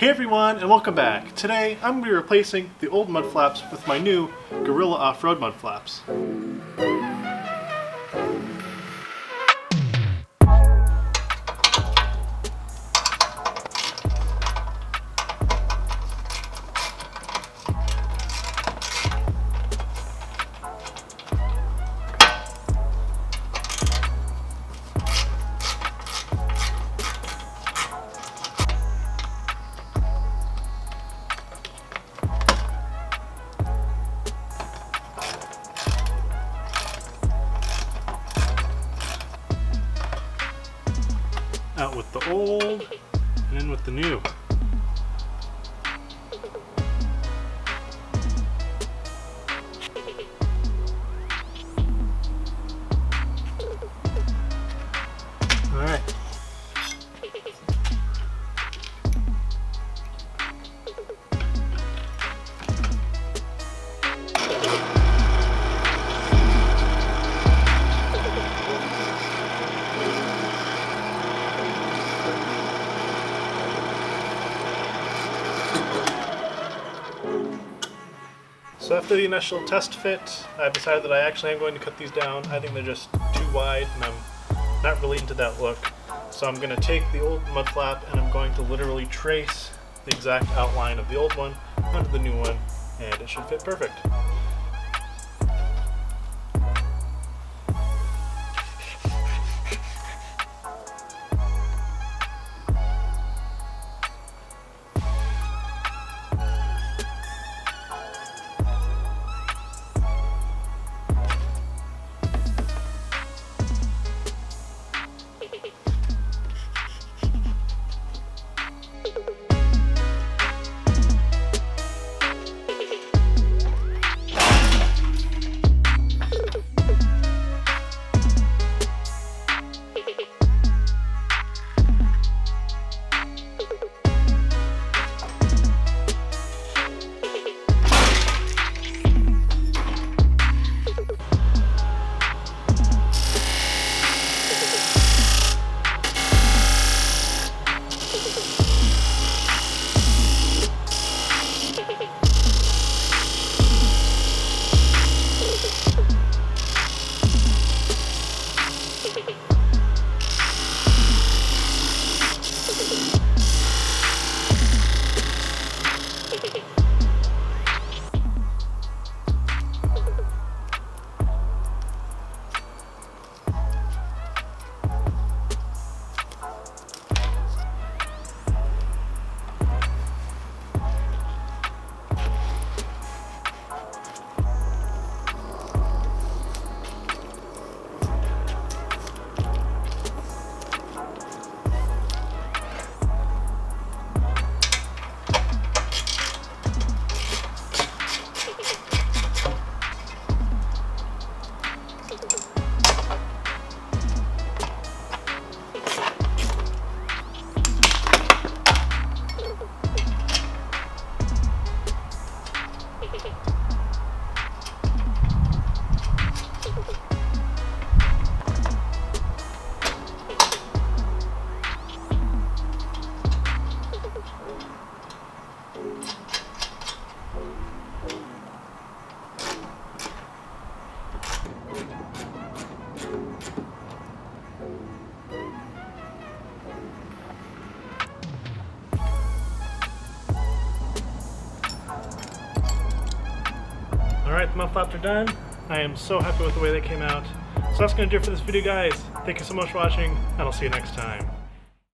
Hey everyone, and welcome back. Today I'm going to be replacing the old mud flaps with my new Gorilla Offroad mud flaps. Out with the old, and in with the new. Alright. So after the initial test fit, I've decided that I actually am going to cut these down. I think they're just too wide and I'm not really into that look. So I'm going to take the old mud flap and I'm going to literally trace the exact outline of the old one onto the new one, and it should fit perfect. Alright, the mud flaps are done. I am so happy with the way they came out. So that's going to do it for this video, guys. Thank you so much for watching, and I'll see you next time.